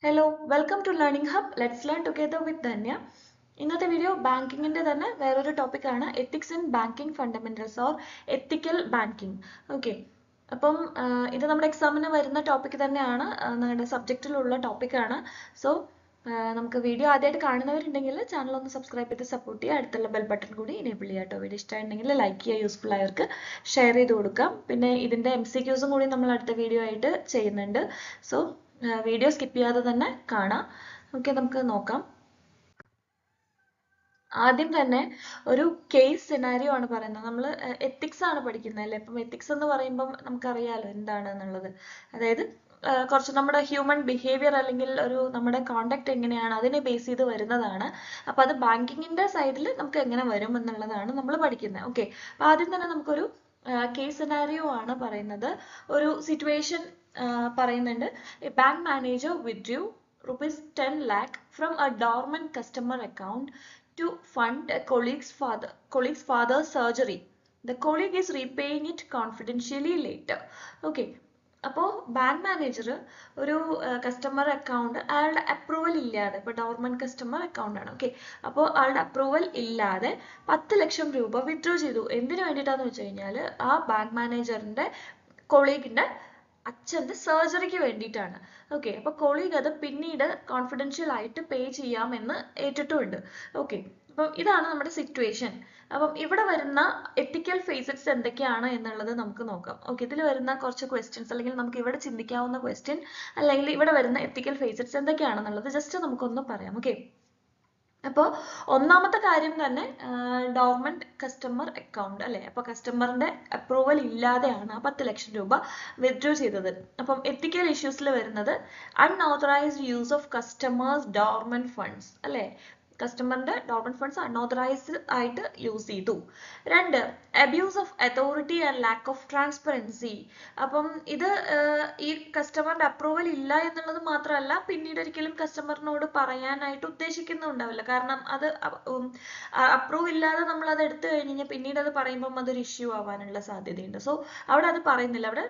Hello, welcome to Learning Hub. Let's learn together with Dhanya. ഇന്നത്തെ video ബാങ്കിങ്ങിന്റെ തന്നെ വേറൊരു ടോപ്പിക്കാണ് ethics in banking fundamentals or ethical banking. Okay, അപ്പം ഇത് നമ്മുടെ എക്സാമിന് വരുന്ന ടോപ്പിക് തന്നെയാണ്, നിങ്ങളുടെ സബ്ജക്റ്റിലുള്ള ടോപ്പിക്കാണ്. സോ നമുക്ക് വീഡിയോ ആദ്യമായിട്ട് കാണുന്നവരുണ്ടെങ്കിൽ ചാനൽ ഒന്ന് സബ്സ്ക്രൈബ് ചെയ്ത് സപ്പോർട്ട് ചെയ്യുക, അടുത്തുള്ള ബെൽ ബട്ടൺ കൂടി എനേബിൾ ചെയ്യുക കേട്ടോ. വീഡിയോ ഇഷ്ടമായിട്ടുണ്ടെങ്കിൽ ലൈക്ക് ചെയ്യുക, യൂസ്ഫുൾ ആയവർക്ക് ഷെയർ ചെയ്ത് കൊടുക്കാം. പിന്നെ ഇതിൻ്റെ MCQs കൂടി നമ്മൾ അടുത്ത വീഡിയോ ആയിട്ട് ചെയ്യുന്നുണ്ട്. സോ വീഡിയോ സ്കിപ്പ് ചെയ്യാതെ തന്നെ കാണാം. ഓക്കെ, നമുക്ക് നോക്കാം. ആദ്യം തന്നെ ഒരു കേസ് സിനാരിയോ ആണ് പറയുന്നത്. നമ്മൾ എത്തിക്സ് ആണ് പഠിക്കുന്നത് അല്ലേ? അപ്പം എത്തിക്സ് എന്ന് പറയുമ്പം നമുക്കറിയാലോ എന്താണ് എന്നുള്ളത്. അതായത് കുറച്ച് നമ്മുടെ ഹ്യൂമൻ ബിഹേവിയർ അല്ലെങ്കിൽ ഒരു നമ്മുടെ കോണ്ടാക്ട് എങ്ങനെയാണ് അതിനെ ബേസ് ചെയ്ത് വരുന്നതാണ്. അപ്പം അത് ബാങ്കിങ്ങിന്റെ സൈഡിൽ നമുക്ക് എങ്ങനെ വരും എന്നുള്ളതാണ് നമ്മൾ പഠിക്കുന്നത്. ഓക്കെ, അപ്പം ആദ്യം തന്നെ നമുക്കൊരു കേസ് സിനാരിയോ ആണ് പറയുന്നത്. ഒരു സിറ്റുവേഷൻ പറയുന്നുണ്ട്. A bank manager withdrew ₹10 lakh from a dormant customer account to fund a colleague's father's surgery. The colleague is repaying it confidentially later. Okay. അപ്പോൾ ബാങ്ക് മാനേജർ ഒരു കസ്റ്റമർ അക്കൗണ്ട് അയാളുടെ approval ഇല്ലാതെ, ഇപ്പോൾ ഡോർമന്റ് customer account ആണ്, okay, അപ്പോൾ ആളുടെ approval ഇല്ലാതെ 10 ലക്ഷം രൂപ വിത്ഡ്രോ ചെയ്തു. എന്തിനു വേണ്ടിയിട്ടാന്ന് വെച്ച് കഴിഞ്ഞാൽ ആ ബാങ്ക് മാനേജറിന്റെ കൊളീഗിന്റെ അച്ഛന്റെ സർജറിക്ക് വേണ്ടിയിട്ടാണ്. ഓക്കെ, അപ്പൊ കൊളീഗ് അത് പിന്നീട് കോൺഫിഡൻഷ്യൽ ആയിട്ട് പേ ചെയ്യാമെന്ന് ഏറ്റിട്ടുമുണ്ട്. ഓക്കെ, അപ്പം ഇതാണ് നമ്മുടെ സിറ്റുവേഷൻ. അപ്പം ഇവിടെ വരുന്ന എത്തിക്കൽ ഫേസറ്റ്സ് എന്തൊക്കെയാണ് എന്നുള്ളത് നമുക്ക് നോക്കാം. ഓക്കെ, ഇതിൽ വരുന്ന കുറച്ച് ക്വസ്റ്റ്യൻസ് അല്ലെങ്കിൽ നമുക്ക് ഇവിടെ ചിന്തിക്കാവുന്ന ക്വസ്റ്റ്യൻ അല്ലെങ്കിൽ ഇവിടെ വരുന്ന എത്തിക്കൽ ഫേസറ്റ്സ് എന്തൊക്കെയാണെന്നുള്ളത് ജസ്റ്റ് നമുക്കൊന്ന് പറയാം. ഓക്കെ, അപ്പോൾ ഒന്നാമത്തെ കാര്യം തന്നെ ഡോർമന്റ് കസ്റ്റമർ അക്കൗണ്ട് അല്ലെ? അപ്പൊ കസ്റ്റമറിന്റെ അപ്രൂവൽ ഇല്ലാതെയാണ് ആ 10 ലക്ഷം രൂപ വിത്ഡ്രോ ചെയ്തത്. അപ്പം എത്തിക്കൽ ഇഷ്യൂസിൽ വരുന്നത് unauthorised use of customers dormant funds അല്ലെ? കസ്റ്റമറിന്റെ ഡോർമന്റ് ഫണ്ട്സ് അൺഓതറൈസ്ഡ് ആയിട്ട് യൂസ് ചെയ്തു. 2, abuse of authority and lack of transparency. അപ്പം ഇത് ഈ കസ്റ്റമറിന്റെ അപ്രൂവൽ ഇല്ല എന്നുള്ളത് മാത്രമല്ല, പിന്നീട് ഒരിക്കലും കസ്റ്റമറിനോട് പറയാനായിട്ട് ഉദ്ദേശിക്കുന്നുണ്ടാവില്ല. കാരണം അത് അപ്രൂവ് ഇല്ലാതെ നമ്മൾ അത് എടുത്തു കഴിഞ്ഞാൽ പിന്നീട് അത് പറയുമ്പം അതൊരു ഇഷ്യൂ ആവാനുള്ള സാധ്യതയുണ്ട്. സോ അവിടെ അത് പറയുന്നില്ല. അവിടെ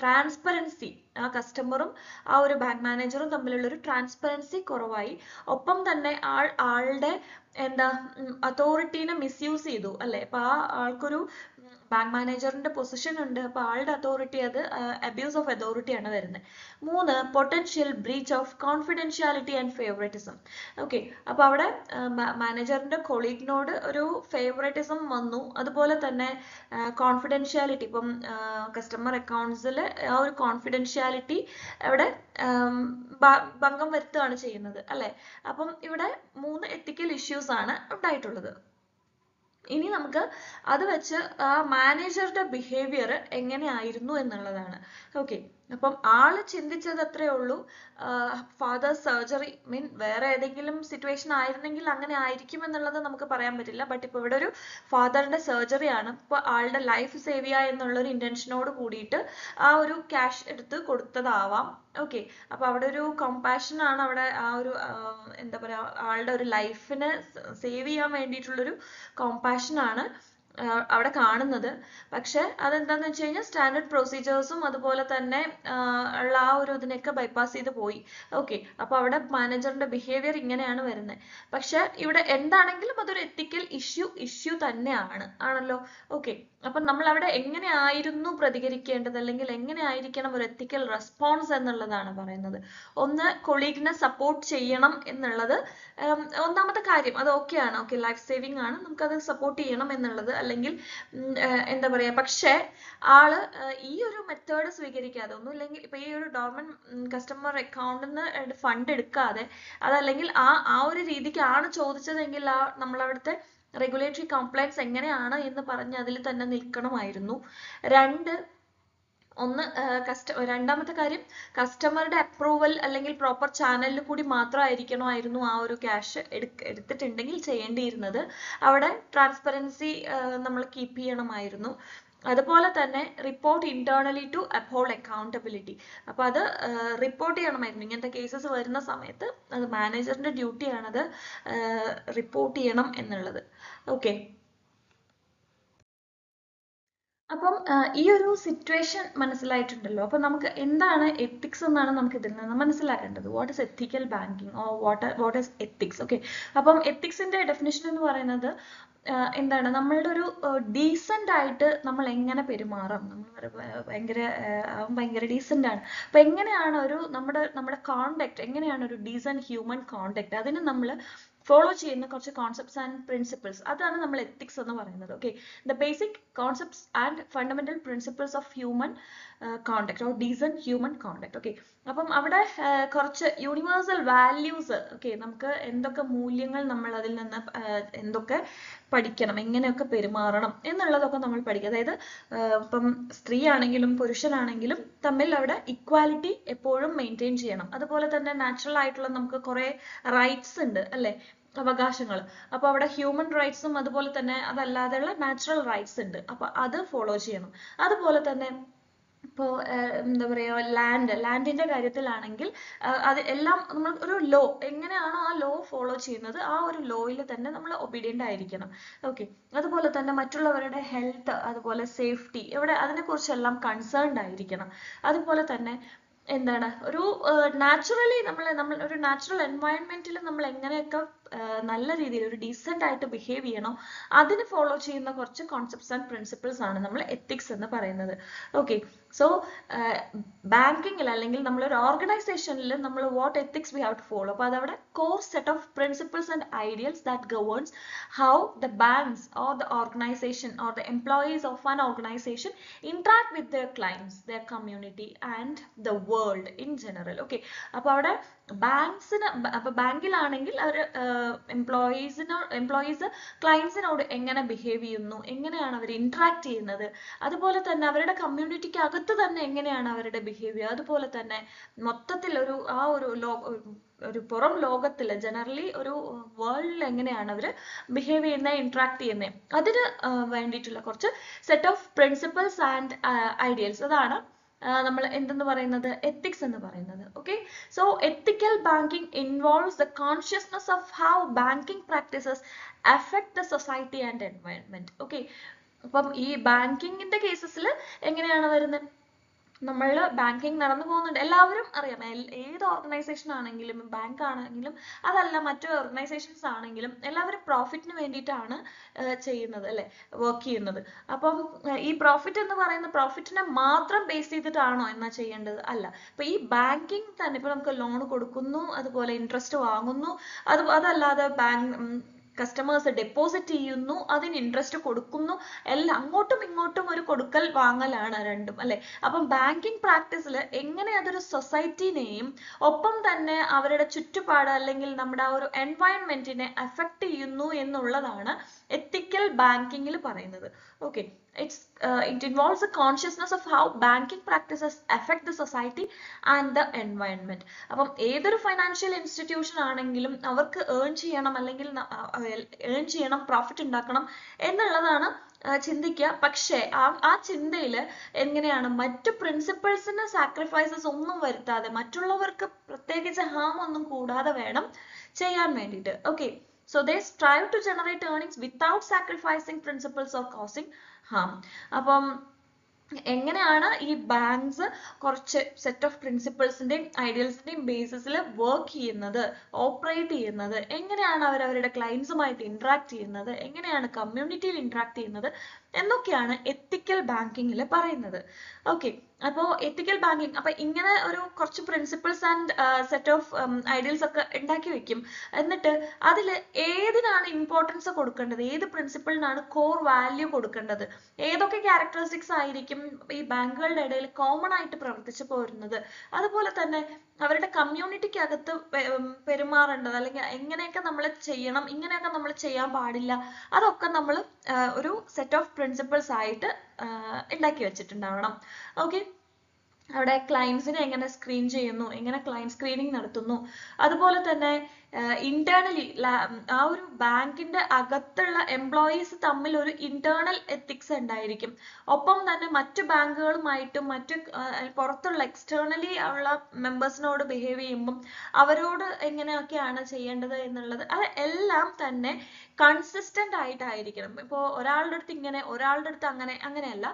ട്രാൻസ്പെറൻസി, ആ കസ്റ്റമറും ആ ഒരു ബാങ്ക് മാനേജറും തമ്മിലുള്ള ഒരു ട്രാൻസ്പെറൻസി കുറവായി. ഒപ്പം തന്നെ ആളുടെ എന്താ അതോറിറ്റീനെ മിസ്യൂസ് ചെയ്തു അല്ലെ? അപ്പൊ ആ ആൾക്കൊരു ബാങ്ക് മാനേജറിന്റെ പൊസിഷൻ ഉണ്ട്, അപ്പൊ ആളുടെ അതോറിറ്റി അത് അബ്യൂസ് ഓഫ് അതോറിറ്റി ആണ് വരുന്നത്. 3, potential breach of confidentiality and favouritism. Okay, അപ്പൊ അവിടെ മാനേജറിന്റെ കൊളീഗിനോട് ഒരു ഫേവറേറ്റിസം വന്നു. അതുപോലെ തന്നെ കോൺഫിഡൻഷ്യാലിറ്റി, ഇപ്പം കസ്റ്റമർ അക്കൗണ്ട്സിൽ ആ ഒരു കോൺഫിഡൻഷ്യാലിറ്റി അവിടെ ഭംഗം വരുത്തുകയാണ് ചെയ്യുന്നത് അല്ലെ? അപ്പം ഇവിടെ 3 എത്തിക്കൽ ഇഷ്യൂസ് ആണ് ഉണ്ടായിട്ടുള്ളത്. ഇനി നമുക്ക് അത് വെച്ച് ആ മാനേജറുടെ ബിഹേവിയർ എങ്ങനെയായിരുന്നു എന്നുള്ളതാണ്. ഓക്കെ, അപ്പം ആള് ചിന്തിച്ചത് അത്രേ ഉള്ളൂ, ഫാദർ സർജറി മീൻ വേറെ ഏതെങ്കിലും സിറ്റുവേഷൻ ആയിരുന്നെങ്കിൽ അങ്ങനെ ആയിരിക്കും എന്നുള്ളത് നമുക്ക് പറയാൻ പറ്റില്ല. ബട്ട് ഇപ്പൊ ഇവിടെ ഒരു ഫാദറിന്റെ സർജറി ആണ്, ഇപ്പൊ ആളുടെ ലൈഫ് സേവ് ചെയ്യുക എന്നുള്ള ഒരു ഇന്റൻഷനോട് കൂടിയിട്ട് ആ ഒരു ക്യാഷ് എടുത്ത് കൊടുത്തതാവാം. ഓക്കെ, അപ്പൊ അവിടെ ഒരു കമ്പാഷൻ ആണ്, അവിടെ ആ ഒരു എന്താ പറയാ, ആളുടെ ഒരു ലൈഫിനെ സേവ് ചെയ്യാൻ വേണ്ടിയിട്ടുള്ളൊരു കോമ്പാഷൻ ആണ് അവിടെ കാണുന്നത്. പക്ഷെ അതെന്താന്ന് വെച്ച് കഴിഞ്ഞാൽ സ്റ്റാൻഡേർഡ് പ്രൊസീജിയേഴ്സും അതുപോലെ തന്നെ ഉള്ള ആ ഒരു ഇതിനെയൊക്കെ ബൈപ്പാസ് ചെയ്ത് പോയി. ഓക്കെ, അപ്പൊ അവിടെ മാനേജറിന്റെ ബിഹേവിയർ ഇങ്ങനെയാണ് വരുന്നത്. പക്ഷെ ഇവിടെ എന്താണെങ്കിലും അതൊരു എത്തിക്കൽ ഇഷ്യൂ തന്നെയാണ്, ആണല്ലോ? ഓക്കെ, അപ്പൊ നമ്മൾ അവിടെ എങ്ങനെയായിരുന്നു പ്രതികരിക്കേണ്ടത് അല്ലെങ്കിൽ എങ്ങനെയായിരിക്കണം ഒരു എത്തിക്കൽ റെസ്പോൺസ് എന്നുള്ളതാണ് പറയുന്നത്. ഒന്ന്, കൊളീഗിനെ സപ്പോർട്ട് ചെയ്യണം എന്നുള്ളത് ഒന്നാമത്തെ കാര്യം. അത് ഓക്കെയാണ്, ഓക്കെ, ലൈഫ് സേവിങ് ആണ്, നമുക്കത് സപ്പോർട്ട് ചെയ്യണം എന്നുള്ളത്. അല്ലെങ്കിൽ എന്താ പറയാ, പക്ഷെ ആള് ഈ ഒരു മെത്തേഡ് സ്വീകരിക്കാതെ, ഒന്നുമില്ലെങ്കിൽ ഇപ്പൊ ഈ ഒരു ഡോർമന്റ് കസ്റ്റമർ അക്കൗണ്ടിന്ന് ഫണ്ട് എടുക്കാതെ, അതല്ലെങ്കിൽ ആ ഒരു രീതിക്കാണ് ചോദിച്ചതെങ്കിൽ നമ്മളവിടുത്തെ റെഗുലേറ്ററി കംപ്ലൈൻസ് എങ്ങനെയാണ് എന്ന് പറഞ്ഞ് അതിൽ തന്നെ നിൽക്കണമായിരുന്നു. രണ്ടാമത്തെ കാര്യം, കസ്റ്റമറുടെ അപ്രൂവൽ അല്ലെങ്കിൽ പ്രോപ്പർ ചാനലിൽ കൂടി മാത്രമായിരിക്കണമായിരുന്നു ആ ഒരു ക്യാഷ് എടുത്തിട്ടുണ്ടെങ്കിൽ ചെയ്യേണ്ടിയിരുന്നത്. അവിടെ ട്രാൻസ്പെറൻസി നമ്മൾ കീപ്പ് ചെയ്യണമായിരുന്നു. അതുപോലെ തന്നെ report internally to uphold accountability. അപ്പൊ അത് റിപ്പോർട്ട് ചെയ്യണമായിരുന്നു. ഇങ്ങനത്തെ കേസസ് വരുന്ന സമയത്ത് അത് മാനേജറിന്റെ ഡ്യൂട്ടിയാണ് അത് റിപ്പോർട്ട് ചെയ്യണം എന്നുള്ളത്. ഓക്കെ, അപ്പം ഈ ഒരു സിറ്റുവേഷൻ മനസ്സിലായിട്ടുണ്ടല്ലോ. അപ്പൊ നമുക്ക് എന്താണ് എത്തിക്സ് എന്നാണ് നമുക്ക് ഇതിൽ നിന്ന് മനസ്സിലാക്കേണ്ടത്. What is ethical banking or what is ethics? Okay, അപ്പം എത്തിക്സിന്റെ ഡെഫിനിഷൻ എന്ന് പറയുന്നത് എന്താണ്, നമ്മളുടെ ഒരു ഡീസന്റ് ആയിട്ട് നമ്മൾ എങ്ങനെ പെരുമാറാം, നമ്മൾ ഭയങ്കര അവൻ ഭയങ്കര ഡീസന്റ് ആണ്, അപ്പൊ എങ്ങനെയാണ് ഒരു നമ്മുടെ കോണ്ടാക്ട്, എങ്ങനെയാണ് ഒരു ഡീസന്റ് ഹ്യൂമൻ കോണ്ടാക്ട്, അതിന് നമ്മൾ ഫോളോ ചെയ്യുന്ന കുറച്ച് കോൺസെപ്റ്റ്സ് ആൻഡ് പ്രിൻസിപ്പിൾസ്, അതാണ് നമ്മൾ എത്തിക്സ് എന്ന് പറയുന്നത്. Okay, the basic concepts and fundamental principles of human contact or decent human contact. Okay, അപ്പം അവിടെ കുറച്ച് യൂണിവേഴ്സൽ വാല്യൂസ്, ഓക്കെ, നമുക്ക് എന്തൊക്കെ മൂല്യങ്ങൾ നമ്മൾ അതിൽ നിന്ന് എന്തൊക്കെ പഠിക്കണം, എങ്ങനെയൊക്കെ പെരുമാറണം എന്നുള്ളതൊക്കെ നമ്മൾ പഠിക്കുക. അതായത് ഇപ്പം സ്ത്രീ ആണെങ്കിലും പുരുഷനാണെങ്കിലും തമ്മിൽ അവിടെ ഇക്വാലിറ്റി എപ്പോഴും മെയിൻറ്റെയിൻ ചെയ്യണം. അതുപോലെ തന്നെ നാച്ചുറൽ ആയിട്ടുള്ള നമുക്ക് കുറെ റൈറ്റ്സ് ഉണ്ട് അല്ലെ, അവകാശങ്ങൾ. അപ്പൊ അവിടെ ഹ്യൂമൻ റൈറ്റ്സും അതുപോലെ തന്നെ അതല്ലാതെയുള്ള നാച്ചുറൽ റൈറ്റ്സ് ഉണ്ട്, അപ്പൊ അത് ഫോളോ ചെയ്യണം. അതുപോലെ തന്നെ ഇപ്പോൾ എന്താ പറയുക, ലാൻഡിന്റെ കാര്യത്തിലാണെങ്കിൽ അത് എല്ലാം നമ്മൾ ഒരു ലോ, എങ്ങനെയാണോ ആ ലോ ഫോളോ ചെയ്യുന്നത് ആ ഒരു ലോയിൽ തന്നെ നമ്മൾ ഒബീഡിയന്റ് ആയിരിക്കണം. ഓക്കെ, അതുപോലെ തന്നെ മറ്റുള്ളവരുടെ ഹെൽത്ത് അതുപോലെ സേഫ്റ്റി ഇവിടെ അതിനെക്കുറിച്ചെല്ലാം കൺസേൺഡ് ആയിരിക്കണം. അതുപോലെ തന്നെ എന്താണ് ഒരു നാച്ചുറലി നമ്മൾ ഒരു നാച്ചുറൽ എൻവയൺമെന്റിൽ നമ്മൾ എങ്ങനെയൊക്കെ നല്ല രീതിയിൽ ഒരു ഡീസെന്റ് ആയിട്ട് ബിഹേവ് ചെയ്യണോ അതിന് ഫോളോ ചെയ്യുന്ന കുറച്ച് കോൺസെപ്റ്റ്സ് ആൻഡ് പ്രിൻസിപ്പിൾസ് ആണ് നമ്മൾ എത്തിക്സ് എന്ന് പറയുന്നത്. ഓക്കെ, സോ ബാങ്കിങ്ങിൽ അല്ലെങ്കിൽ നമ്മളൊരു ഓർഗനൈസേഷനിൽ നമ്മൾ what ethics we have to follow, അപ്പോൾ അതവിടെ core set of principles and ideals that governs how the banks or the organisation or the employees of an organisation interact with their clients, their community and the world in general. Okay, അപ്പോൾ അവിടെ ബാങ്ക്സിന്, അപ്പൊ ബാങ്കിലാണെങ്കിൽ അവർ employees ക്ലയൻസിനോട് എങ്ങനെ behave ചെയ്യുന്നു, എങ്ങനെയാണ് അവർ interact ചെയ്യുന്നത്, അതുപോലെ തന്നെ അവരുടെ കമ്മ്യൂണിറ്റിക്ക് അകത്ത് തന്നെ എങ്ങനെയാണ് അവരുടെ ബിഹേവിയർ, അതുപോലെ തന്നെ മൊത്തത്തിൽ ഒരു പുറം ലോകത്തില് ജനറലി ഒരു വേൾഡിൽ എങ്ങനെയാണ് അവർ ബിഹേവ് ചെയ്യുന്നത്, ഇന്ററാക്ട് ചെയ്യുന്നത്, അതിന് വേണ്ടിയിട്ടുള്ള കുറച്ച് set of principles and ideals, അതാണ് നമ്മൾ എന്തെന്ന് പറയുന്നത്, എത്തിക്സ് എന്ന് പറയുന്നത്. Okay, so ethical banking involves the consciousness of how banking practices affect the society and environment. Okay, അപ്പം ഈ ബാങ്കിങ്ങിന്റെ കേസസിൽ എങ്ങനെയാണ് വരുന്നത്, നമ്മൾ ബാങ്കിങ് നടന്നു പോകുന്നുണ്ട്, എല്ലാവരും അറിയാം, ഏത് ഓർഗനൈസേഷൻ ആണെങ്കിലും ബാങ്ക് ആണെങ്കിലും അതല്ല മറ്റു ഓർഗനൈസേഷൻസ് ആണെങ്കിലും എല്ലാവരും പ്രോഫിറ്റിന് വേണ്ടിയിട്ടാണ് ചെയ്യുന്നത് അല്ലെ, വർക്ക് ചെയ്യുന്നത്. അപ്പം ഈ പ്രോഫിറ്റ് എന്ന് പറയുന്ന പ്രോഫിറ്റിനെ മാത്രം ബേസ് ചെയ്തിട്ടാണോ എന്നാ ചെയ്യേണ്ടത്? അല്ല. ഇപ്പൊ ഈ ബാങ്കിങ് തന്നെ ഇപ്പൊ നമുക്ക് ലോൺ കൊടുക്കുന്നു, അതുപോലെ ഇൻട്രസ്റ്റ് വാങ്ങുന്നു, അതല്ലാതെ കസ്റ്റമേഴ്സ് ഡെപ്പോസിറ്റ് ചെയ്യുന്നു, അതിന് ഇൻട്രസ്റ്റ് കൊടുക്കുന്നു, എല്ലാം അങ്ങോട്ടും ഇങ്ങോട്ടും ഒരു കൊടുക്കൽ വാങ്ങലാണ് രണ്ടും അല്ലെ. അപ്പം ബാങ്കിങ് പ്രാക്ടീസിൽ എങ്ങനെ അതൊരു സൊസൈറ്റിനെയും ഒപ്പം തന്നെ അവരുടെ ചുറ്റുപാട് അല്ലെങ്കിൽ നമ്മുടെ ആ ഒരു എൻവയൺമെന്റിനെ അഫക്ട് ചെയ്യുന്നു എന്നുള്ളതാണ് എത്തിക്കൽ ബാങ്കിങ്ങിൽ പറയുന്നത്. Okay, it involves a consciousness of how banking practices affect the society and the environment. അപ്പം ഏതൊരു ഫൈനാൻഷ്യൽ ഇൻസ്റ്റിറ്റ്യൂഷൻ ആണെങ്കിലും അവർക്ക് ഏൺ ചെയ്യണം അല്ലെങ്കിൽ ഏൺ ചെയ്യണം, പ്രോഫിറ്റ് ഉണ്ടാക്കണം എന്നുള്ളതാണ് ചിന്തിക്കുക. പക്ഷേ ആ ചിന്തയിൽ എങ്ങനെയാണ് മറ്റു പ്രിൻസിപ്പിൾസിന് സാക്രിഫൈസസ് ഒന്നും വരുത്താതെ മറ്റുള്ളവർക്ക് പ്രത്യേകിച്ച് ഹാം ഒന്നും കൂടാതെ വേണം ചെയ്യാൻ വേണ്ടിയിട്ട്. Okay, so they strive to generate earnings without sacrificing principles or causing harm. അപ്പം എങ്ങനെയാണ് ഈ ബാങ്ക്സ് കുറച്ച് സെറ്റ് ഓഫ് പ്രിൻസിപ്പിൾസിന്റെയും ഐഡിയൽസിന്റെയും ബേസിസിൽ വർക്ക് ചെയ്യുന്നത്, ഓപ്പറേറ്റ് ചെയ്യുന്നത്, എങ്ങനെയാണ് അവർ അവരുടെ ക്ലയൻസുമായിട്ട് ഇന്ററാക്ട് ചെയ്യുന്നത്, എങ്ങനെയാണ് കമ്മ്യൂണിറ്റിയിൽ ഇന്ററാക്ട് ചെയ്യുന്നത് എന്നൊക്കെയാണ് എത്തിക്കൽ ബാങ്കിങ്ങിൽ പറയുന്നത്. ഓക്കെ, അപ്പോൾ എത്തിക്കൽ ബാങ്കിങ് അപ്പൊ ഇങ്ങനെ ഒരു കുറച്ച് principles and set of ideals ഒക്കെ ഉണ്ടാക്കി വെക്കും. എന്നിട്ട് അതിൽ ഏതിനാണ് ഇമ്പോർട്ടൻസ് കൊടുക്കേണ്ടത്, ഏത് പ്രിൻസിപ്പിളിനാണ് കോർ വാല്യൂ കൊടുക്കേണ്ടത്, ഏതൊക്കെ ക്യാരക്ടറിസ്റ്റിക്സ് ആയിരിക്കും ഈ ബാങ്കുകളുടെ ഇടയിൽ കോമൺ ആയിട്ട് പ്രവർത്തിച്ചു പോരുന്നത്, അതുപോലെ തന്നെ അവരുടെ കമ്മ്യൂണിറ്റിക്ക് അകത്ത് പെരുമാറേണ്ടത് അല്ലെങ്കിൽ എങ്ങനെയൊക്കെ നമ്മൾ ചെയ്യണം, ഇങ്ങനെയൊക്കെ നമ്മൾ ചെയ്യാൻ പാടില്ല, അതൊക്കെ നമ്മൾ ഒരു സെറ്റ് ഓഫ് പ്രിൻസിപ്പിൾസ് ആയിട്ട് ഉണ്ടാക്കി വെച്ചിട്ടുണ്ടാവണം. ഓക്കെ, അവിടെ ക്ലയൻസിനെ എങ്ങനെ സ്ക്രീൻ ചെയ്യുന്നു, എങ്ങനെ ക്ലയന്റ് സ്ക്രീനിങ് നടത്തുന്നു, അതുപോലെ തന്നെ ഇന്റേണലി ആ ഒരു ബാങ്കിന്റെ അകത്തുള്ള എംപ്ലോയീസ് തമ്മിൽ ഒരു ഇന്റേണൽ എത്തിക്സ് ഉണ്ടായിരിക്കും. ഒപ്പം തന്നെ മറ്റു ബാങ്കുകളുമായിട്ടും മറ്റു പുറത്തുള്ള എക്സ്റ്റേണലി ഉള്ള മെമ്പേഴ്സിനോട് ബിഹേവ് ചെയ്യുമ്പം അവരോട് എങ്ങനെയൊക്കെയാണ് ചെയ്യേണ്ടത് എന്നുള്ളത് അത് എല്ലാം തന്നെ കൺസിസ്റ്റന്റ് ആയിട്ടായിരിക്കണം. ഇപ്പോൾ ഒരാളുടെ അടുത്ത് ഇങ്ങനെ ഒരാളുടെ അടുത്ത് അങ്ങനെയല്ല,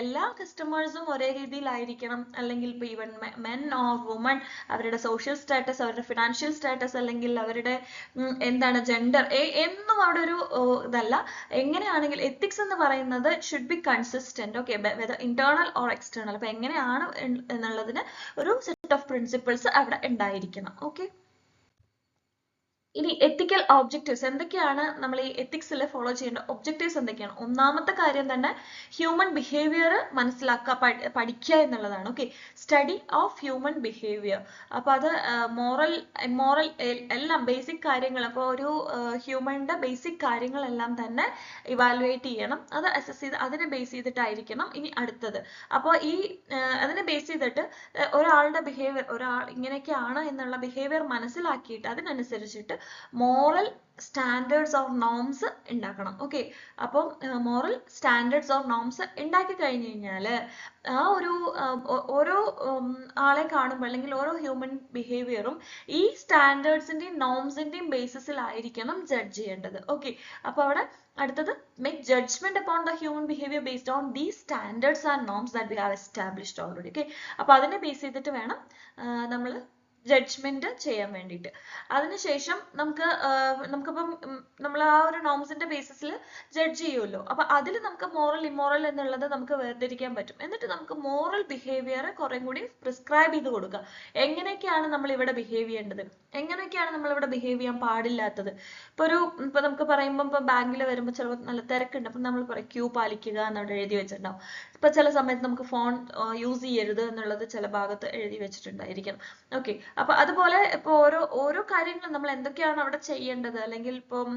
എല്ലാ കസ്റ്റമേഴ്സും ഒരേ രീതിയിലായിരിക്കണം, അല്ലെങ്കിൽ ഇപ്പൊ ഈവൻ മെൻ ഓർ വുമൺ, അവരുടെ സോഷ്യൽ സ്റ്റാറ്റസ്, അവരുടെ ഫിനാൻഷ്യൽ സ്റ്റാറ്റസ്, അല്ലെങ്കിൽ അവരുടെ എന്താണ് ജെൻഡർ, എന്നും അവിടെ ഒരു ഇതല്ല. എങ്ങനെയാണെങ്കിൽ എത്തിക്സ് എന്ന് പറയുന്നത് should be consistent. Okay, whether internal or external. അപ്പൊ എങ്ങനെയാണ് എന്നുള്ളതിന് ഒരു സെറ്റ് ഓഫ് പ്രിൻസിപ്പിൾസ് അവിടെ ഉണ്ടായിരിക്കണം. ഓക്കെ, ഇനി എത്തിക്കൽ ഒബ്ജക്റ്റീവ്സ് എന്തൊക്കെയാണ്, നമ്മൾ ഈ എത്തിക്സിൽ ഫോളോ ചെയ്യേണ്ട ഒബ്ജക്റ്റീവ്സ് എന്തൊക്കെയാണ്? ഒന്നാമത്തെ കാര്യം തന്നെ ഹ്യൂമൻ ബിഹേവിയർ മനസ്സിലാക്കുക, പഠിക്കുക എന്നുള്ളതാണ്. Okay, study of human behaviour. അപ്പൊ അത് മോറൽ, ഇമ്മോറൽ എല്ലാം ബേസിക് കാര്യങ്ങൾ, അപ്പോൾ ഒരു ഹ്യൂമന്റെ ബേസിക് കാര്യങ്ങളെല്ലാം തന്നെ ഇവാലുവേറ്റ് ചെയ്യണം. അത് അസസ് ചെയ്ത് അതിനെ ബേസ് ചെയ്തിട്ടായിരിക്കണം ഇനി അടുത്തത്. അപ്പോൾ ഈ അതിനെ ബേസ് ചെയ്തിട്ട് ഒരാളുടെ ബിഹേവിയർ, ഒരാൾ ഇങ്ങനെയൊക്കെയാണ് എന്നുള്ള ബിഹേവിയർ മനസ്സിലാക്കിയിട്ട് അതിനനുസരിച്ചിട്ട് മോറൽ സ്റ്റാൻഡേർഡ്സ് ഓർ നോംസ് ഉണ്ടാക്കണം. ഓക്കെ, അപ്പം മോറൽ സ്റ്റാൻഡേർഡ്സ് ഓർ നോംസ് ഉണ്ടാക്കി കഴിഞ്ഞു കഴിഞ്ഞാൽ ആ ഒരു ഓരോ ആളെ കാണുമ്പോൾ, അല്ലെങ്കിൽ ഓരോ ഹ്യൂമൻ ബിഹേവിയറും ഈ സ്റ്റാൻഡേർഡ്സിന്റെയും നോംസിന്റെയും ബേസിസിലായിരിക്കണം ജഡ്ജ് ചെയ്യേണ്ടത്. ഓക്കെ, അപ്പൊ അവിടെ അടുത്തത് make judgement upon the human behaviour based on these standards and norms that we have established already. Okay, അപ്പൊ അതിനെ ബേസ് ചെയ്തിട്ട് വേണം നമ്മൾ ജഡ്ജ്മെന്റ് ചെയ്യാൻ വേണ്ടിയിട്ട്. അതിനുശേഷം നമുക്കിപ്പം നമ്മൾ ആ ഒരു നോംസിന്റെ ബേസിസിൽ ജഡ്ജ് ചെയ്യുമല്ലോ, അപ്പൊ അതിൽ നമുക്ക് മോറൽ ഇമ്മോറൽ എന്നുള്ളത് നമുക്ക് വേർതിരിക്കാൻ പറ്റും. എന്നിട്ട് നമുക്ക് മോറൽ ബിഹേവിയർ കുറെ കൂടി പ്രിസ്ക്രൈബ് ചെയ്ത് കൊടുക്കുക. എങ്ങനെയൊക്കെയാണ് നമ്മൾ ഇവിടെ ബിഹേവ് ചെയ്യേണ്ടത്, എങ്ങനെയൊക്കെയാണ് നമ്മൾ ഇവിടെ ബിഹേവ് ചെയ്യാൻ പാടില്ലാത്തത്. ഇപ്പൊ നമുക്ക് പറയുമ്പോൾ ഇപ്പൊ ബാങ്കിൽ വരുമ്പോൾ ചിലപ്പോൾ നല്ല തിരക്കുണ്ട്, അപ്പൊ നമ്മൾ പറയും ക്യൂ പാലിക്കുക എന്നവിടെ എഴുതി വെച്ചിട്ടുണ്ടാവും. ഇപ്പൊ ചില സമയത്ത് നമുക്ക് ഫോൺ യൂസ് ചെയ്യരുത് എന്നുള്ളത് ചില ഭാഗത്ത് എഴുതി വെച്ചിട്ടുണ്ടായിരിക്കണം. ഓക്കെ, അപ്പൊ അതുപോലെ ഇപ്പൊ ഓരോ കാര്യങ്ങളും നമ്മൾ എന്തൊക്കെയാണ് അവിടെ ചെയ്യേണ്ടത്, അല്ലെങ്കിൽ ഇപ്പം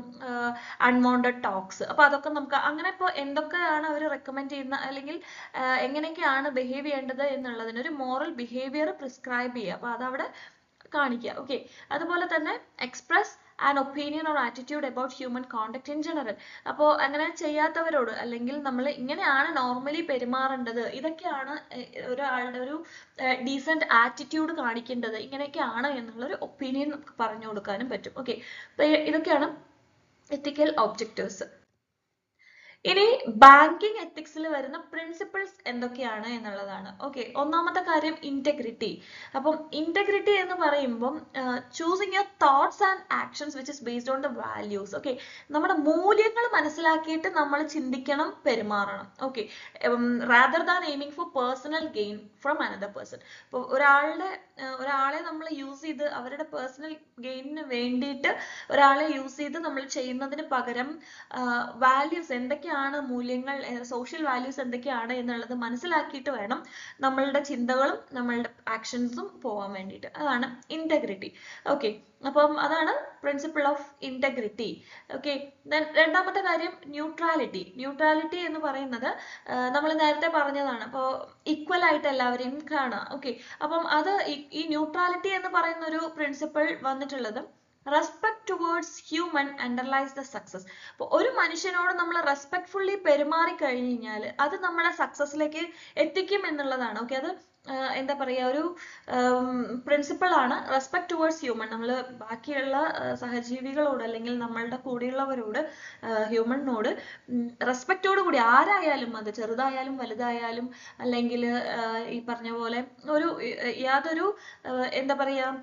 അൺവാണ്ടഡ് ടോക്സ്, അപ്പൊ അതൊക്കെ നമുക്ക് അങ്ങനെ ഇപ്പൊ എന്തൊക്കെയാണ് അവർ റെക്കമെൻഡ് ചെയ്യുന്ന, അല്ലെങ്കിൽ എങ്ങനെയൊക്കെയാണ് ബിഹേവ് ചെയ്യേണ്ടത് എന്നുള്ളതിന് ഒരു മോറൽ ബിഹേവിയർ പ്രിസ്ക്രൈബ് ചെയ്യുക. അപ്പൊ അതവിടെ കാണിക്കുക. ഓക്കെ, അതുപോലെ തന്നെ express an opinion or attitude about human conduct in general. അപ്പോൾ അങ്ങനെ ചെയ്യാത്തവരോട്, അല്ലെങ്കിൽ നമ്മൾ ഇങ്ങനെയാണ് നോർമലി പെരുമാറേണ്ടത്, ഇതൊക്കെയാണ് ഒരാളുടെ ഒരു ഡീസന്റ് ആറ്റിറ്റ്യൂഡ് കാണിക്കേണ്ടത്, ഇങ്ങനെയൊക്കെയാണ് എന്നുള്ളൊരു ഒപ്പീനിയൻ നമുക്ക് പറഞ്ഞു കൊടുക്കാനും പറ്റും. ഓക്കെ, അപ്പൊ ഇതൊക്കെയാണ് എത്തിക്കൽ ഒബ്ജക്റ്റീവ്സ്. ഇനി ബാങ്കിങ് എത്തിക്സിൽ വരുന്ന പ്രിൻസിപ്പിൾസ് എന്തൊക്കെയാണ് എന്നുള്ളതാണ്. ഓക്കെ, ഒന്നാമത്തെ കാര്യം ഇന്റഗ്രിറ്റി. അപ്പം ഇന്റഗ്രിറ്റി എന്ന് പറയുമ്പം choosing your thoughts and actions which is based on the values. Okay, നമ്മുടെ മൂല്യങ്ങൾ മനസ്സിലാക്കിയിട്ട് നമ്മൾ ചിന്തിക്കണം, പെരുമാറണം. Okay, rather than aiming for personal gain from another person. ഇപ്പോൾ ഒരാളെ നമ്മൾ യൂസ് ചെയ്ത് അവരുടെ പേഴ്സണൽ ഗെയിനിന് വേണ്ടിയിട്ട് ഒരാളെ യൂസ് ചെയ്ത് നമ്മൾ ചെയ്യുന്നതിന് പകരം വാല്യൂസ് എന്തൊക്കെയാണ്, മൂല്യങ്ങൾ, സോഷ്യൽ വാല്യൂസ് എന്തൊക്കെയാണ് എന്നുള്ളത് മനസ്സിലാക്കിയിട്ട് വേണം നമ്മളുടെ ചിന്തകളും നമ്മളുടെ ആക്ഷൻസും പോവാൻ വേണ്ടിയിട്ട്. അതാണ് ഇന്റഗ്രിറ്റി. ഓക്കെ, അപ്പം അതാണ് പ്രിൻസിപ്പിൾ ഓഫ് ഇന്റഗ്രിറ്റി. ഓക്കെ, രണ്ടാമത്തെ കാര്യം ന്യൂട്രാലിറ്റി. ന്യൂട്രാലിറ്റി എന്ന് പറയുന്നത് നമ്മൾ നേരത്തെ പറഞ്ഞതാണ്, അപ്പോൾ ഈക്വൽ ആയിട്ട് എല്ലാവരെയും കാണുക. ഓക്കെ, അപ്പം അത് ഈ ന്യൂട്രാലിറ്റി എന്ന് പറയുന്ന ഒരു പ്രിൻസിപ്പിൾ വന്നിട്ടുള്ളത് respect towards human underlies the success. അപ്പോൾ ഒരു മനുഷ്യനോട് നമ്മൾ റെസ്പെക്ട്ഫുള്ളി പെരുമാറി കഴിഞ്ഞു കഴിഞ്ഞാൽ അത് നമ്മളെ സക്സസിലേക്ക് എത്തിക്കും എന്നുള്ളതാണ്. ഓക്കെ, അത് എന്താ പറയുക, ഒരു പ്രിൻസിപ്പിൾ ആണ്. റെസ്പെക്ട് ടുവേർഡ്സ് ഹ്യൂമൻ, നമ്മൾ ബാക്കിയുള്ള സഹജീവികളോട്, അല്ലെങ്കിൽ നമ്മളുടെ കൂടെയുള്ളവരോട്, ഹ്യൂമനോട് റെസ്പെക്റ്റോട് കൂടി, ആരായാലും, അത് ചെറുതായാലും വലുതായാലും, അല്ലെങ്കിൽ ഈ പറഞ്ഞ പോലെ ഒരു യാതൊരു എന്താ പറയുക